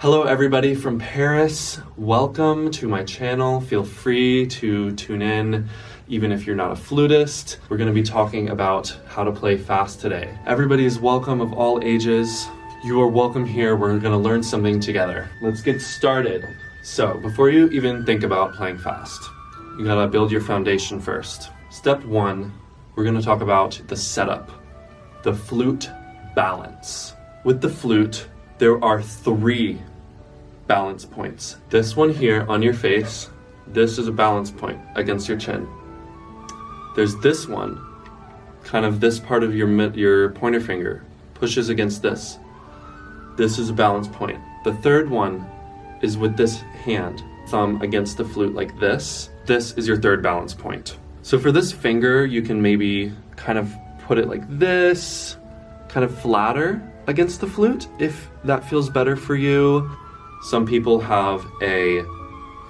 Hello everybody from Paris. Welcome to my channel. Feel free to tune in even if you're not a flutist. We're going to be talking about how to play fast today. Everybody is welcome of all ages. You are welcome here. We're going to learn something together. Let's get started. So before you even think about playing fast, you gotta build your foundation first. Step one, we're going to talk about the setup, the flute balance. With the flute, there are 3 balance points. This one here on your face, this is a balance point against your chin. There's this one, kind of this part of your pointer finger pushes against this. This is a balance point. The third one is with this hand, thumb against the flute like this. This is your third balance point. So for this finger, you can maybe kind of put it like this, kind of flatter against the flute if that feels better for you. Some people have a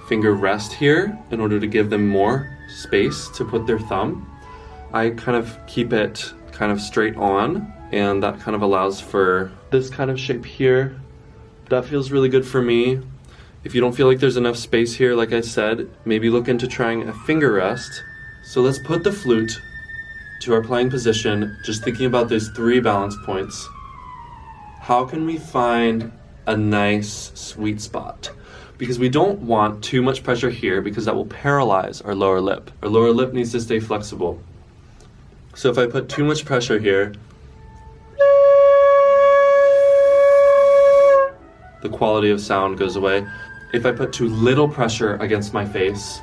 finger rest here in order to give them more space to put their thumb. I kind of keep it kind of straight on, and that kind of allows for this kind of shape here. That feels really good for me. If you don't feel like there's enough space here, like I said, maybe look into trying a finger rest. So let's put the flute to our playing position, just thinking about these 3 balance points. How can we find a nice sweet spot? Because we don't want too much pressure here because that will paralyze our lower lip. Our lower lip needs to stay flexible. So if I put too much pressure here, the quality of sound goes away. If I put too little pressure against my face,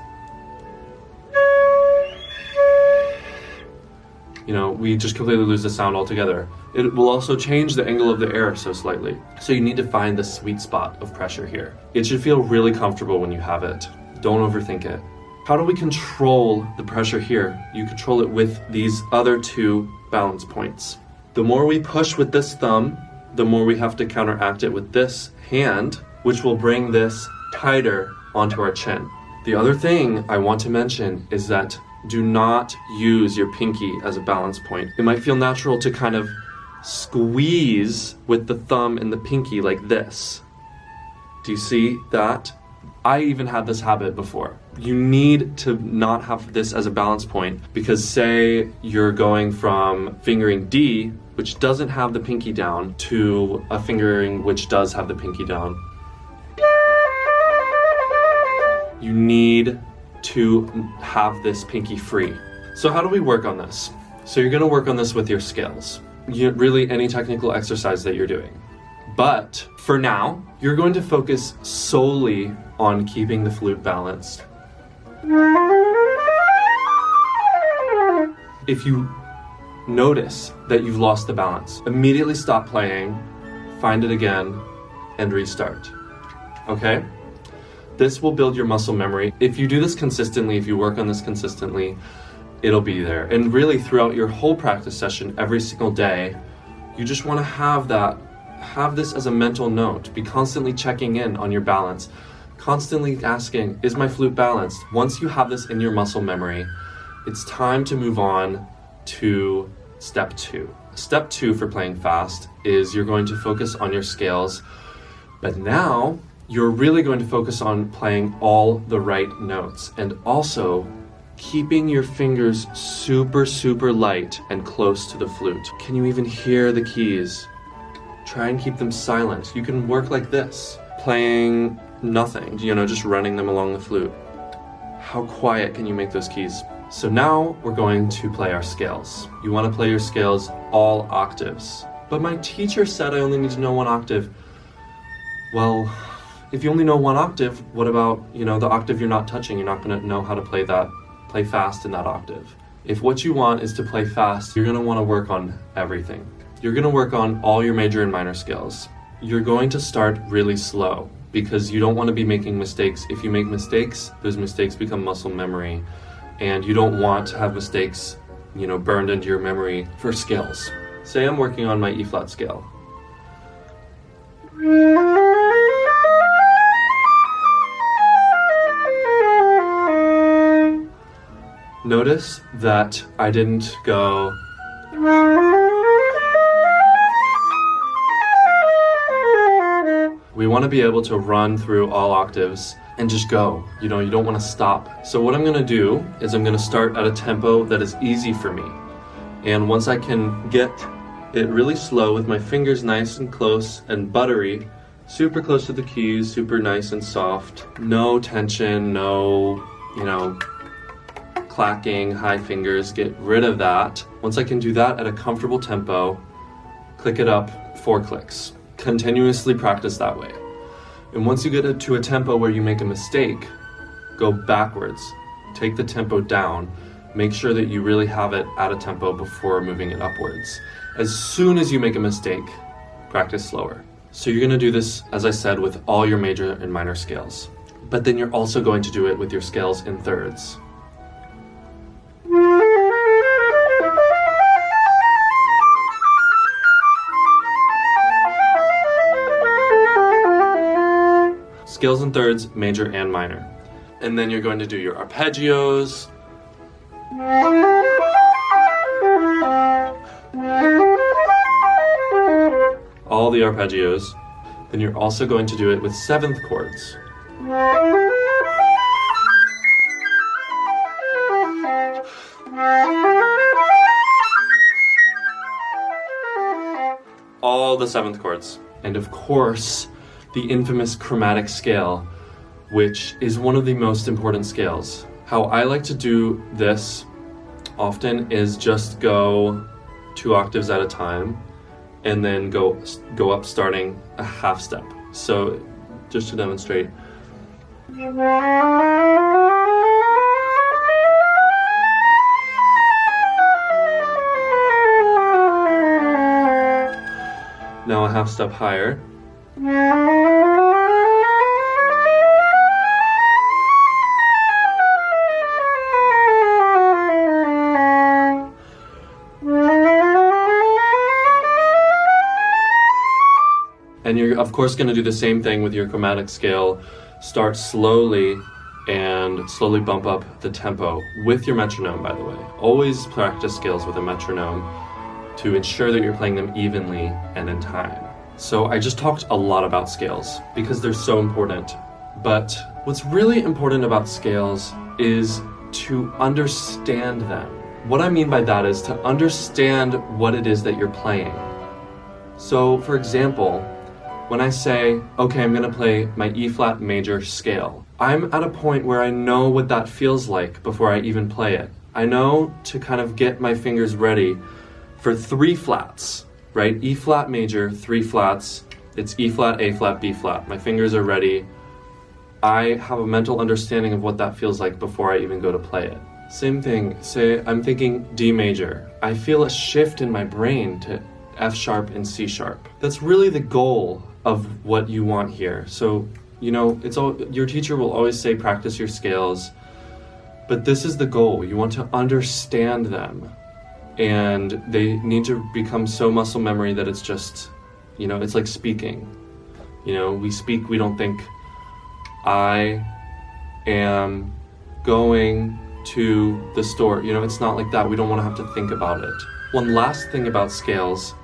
we just completely lose the sound altogether. It will also change the angle of the air so slightly. So you need to find the sweet spot of pressure here. It should feel really comfortable when you have it. Don't overthink it. How do we control the pressure here? You control it with these other 2 balance points. The more we push with this thumb, the more we have to counteract it with this hand, which will bring this tighter onto our chin. The other thing I want to mention is that do not use your pinky as a balance point. It might feel natural to kind of squeeze with the thumb and the pinky like this. Do you see that? I even had this habit before. You need to not have this as a balance point because say you're going from fingering D, which doesn't have the pinky down, to a fingering which does have the pinky down. You need to have this pinky free. So how do we work on this? So you're going to work on this with your scales. Really any technical exercise that you're doing. But for now, you're going to focus solely on keeping the flute balanced. If you notice that you've lost the balance, immediately stop playing, find it again, and restart. Okay? This will build your muscle memory. If you do this consistently, if you work on this consistently, it'll be there. And really throughout your whole practice session, every single day, you just want to have this as a mental note. Be constantly checking in on your balance, constantly asking, is my flute balanced? Once you have this in your muscle memory, it's time to move on to step 2. Step 2 for playing fast is you're going to focus on your scales, but now you're really going to focus on playing all the right notes and also keeping your fingers super, super light and close to the flute. Can you even hear the keys? Try and keep them silent. You can work like this, playing nothing, just running them along the flute. How quiet can you make those keys? So now we're going to play our scales. You want to play your scales all octaves. But my teacher said I only need to know 1 octave. Well, if you only know 1 octave, what about, the octave you're not touching? You're not going to know how to play fast in that octave. If what you want is to play fast, you're going to want to work on everything. You're going to work on all your major and minor scales. You're going to start really slow because you don't want to be making mistakes. If you make mistakes, those mistakes become muscle memory, and you don't want to have mistakes, burned into your memory for scales. Say I'm working on my E flat scale. Notice that I didn't go We want to be able to run through all octaves and just go. You don't want to stop. So what I'm going to do is I'm going to start at a tempo that is easy for me. And once I can get it really slow with my fingers nice and close and buttery, super close to the keys, super nice and soft, no tension, no, clacking, high fingers, get rid of that. Once I can do that at a comfortable tempo, click it up 4 clicks. Continuously practice that way. And once you get to a tempo where you make a mistake, go backwards. Take the tempo down. Make sure that you really have it at a tempo before moving it upwards. As soon as you make a mistake, practice slower. So you're going to do this, as I said, with all your major and minor scales. But then you're also going to do it with your scales in thirds. Scales in thirds, major and minor. And then you're going to do your arpeggios. All the arpeggios. Then you're also going to do it with 7th chords. All the 7th chords. And of course, the infamous chromatic scale, which is one of the most important scales. How I like to do this often is just go 2 octaves at a time and then go up starting a half step. So just to demonstrate. Now a half step higher. And you're of course going to do the same thing with your chromatic scale. Start slowly and slowly bump up the tempo with your metronome, by the way. Always practice scales with a metronome to ensure that you're playing them evenly and in time. So I just talked a lot about scales because they're so important. But what's really important about scales is to understand them. What I mean by that is to understand what it is that you're playing. So for example, when I say, okay, I'm gonna play my E flat major scale, I'm at a point where I know what that feels like before I even play it. I know to kind of get my fingers ready for 3 flats, right? E flat major, 3 flats, it's E flat, A flat, B flat. My fingers are ready. I have a mental understanding of what that feels like before I even go to play it. Same thing, say I'm thinking D major. I feel a shift in my brain to F sharp and C sharp. That's really the goal of what you want here. So, your teacher will always say practice your scales, but this is the goal. You want to understand them, and they need to become so muscle memory that it's just, it's like speaking. We speak, we don't think, I am going to the store. It's not like that. We don't want to have to think about it. One last thing about scales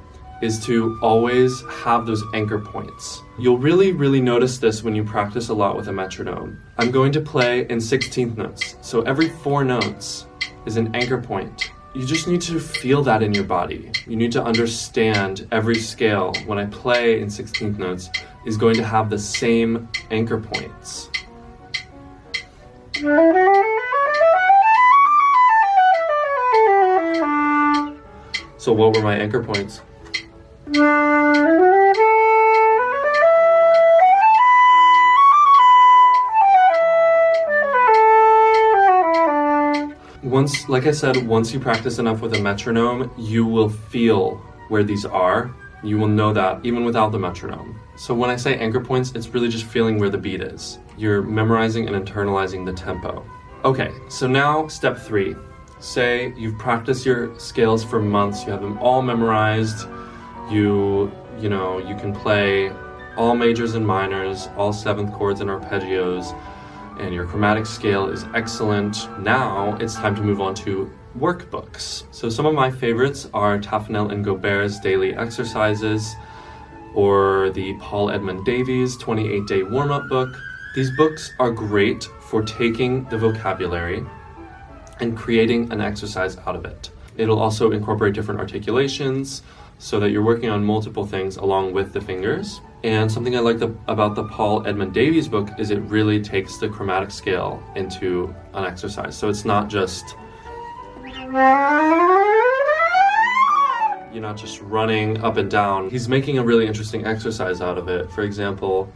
is to always have those anchor points. You'll really, really notice this when you practice a lot with a metronome. I'm going to play in 16th notes. So every 4 notes is an anchor point. You just need to feel that in your body. You need to understand every scale, when I play in 16th notes, is going to have the same anchor points. So what were my anchor points? Like I said, once you practice enough with a metronome, you will feel where these are. You will know that even without the metronome. So when I say anchor points, it's really just feeling where the beat is. You're memorizing and internalizing the tempo. Okay, so now step 3. Say you've practiced your scales for months, you have them all memorized, you can play all majors and minors, all 7th chords and arpeggios, and your chromatic scale is excellent. Now it's time to move on to workbooks. So some of my favorites are Taffanel and Gobert's daily exercises. or the Paul Edmund Davies 28-Day Warm-Up book. These books are great for taking the vocabulary and creating an exercise out of it. It'll also incorporate different articulations so that you're working on multiple things along with the fingers. And something I like about the Paul Edmund Davies book is it really takes the chromatic scale into an exercise. So it's not just, you're not just running up and down. He's making a really interesting exercise out of it. For example,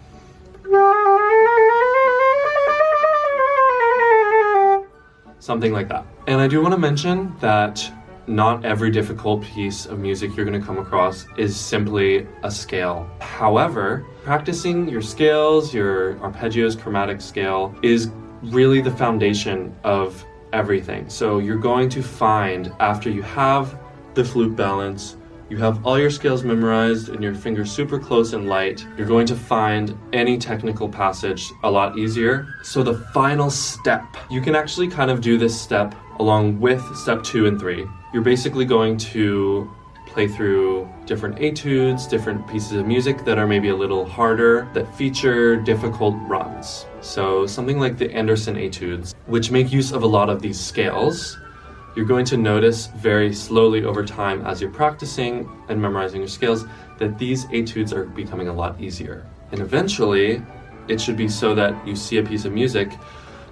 something like that. And I do want to mention that not every difficult piece of music you're going to come across is simply a scale. However, practicing your scales, your arpeggios, chromatic scale, is really the foundation of everything. So you're going to find, after you have the flute balance, you have all your scales memorized and your fingers super close and light, you're going to find any technical passage a lot easier. So the final step, you can actually kind of do this step along with step 2 and 3. You're basically going to play through different etudes, different pieces of music that are maybe a little harder, that feature difficult runs. So something like the Anderson etudes, which make use of a lot of these scales. You're going to notice very slowly over time as you're practicing and memorizing your scales that these etudes are becoming a lot easier. And eventually, it should be so that you see a piece of music,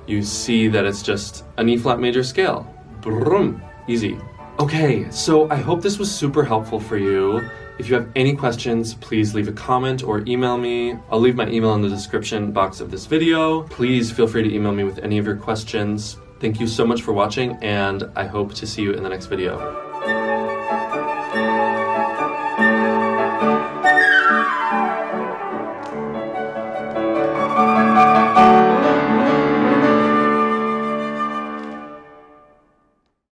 you see that it's just an E flat major scale. Brum, easy. Okay, so I hope this was super helpful for you. If you have any questions, please leave a comment or email me. I'll leave my email in the description box of this video. Please feel free to email me with any of your questions. Thank you so much for watching, and I hope to see you in the next video.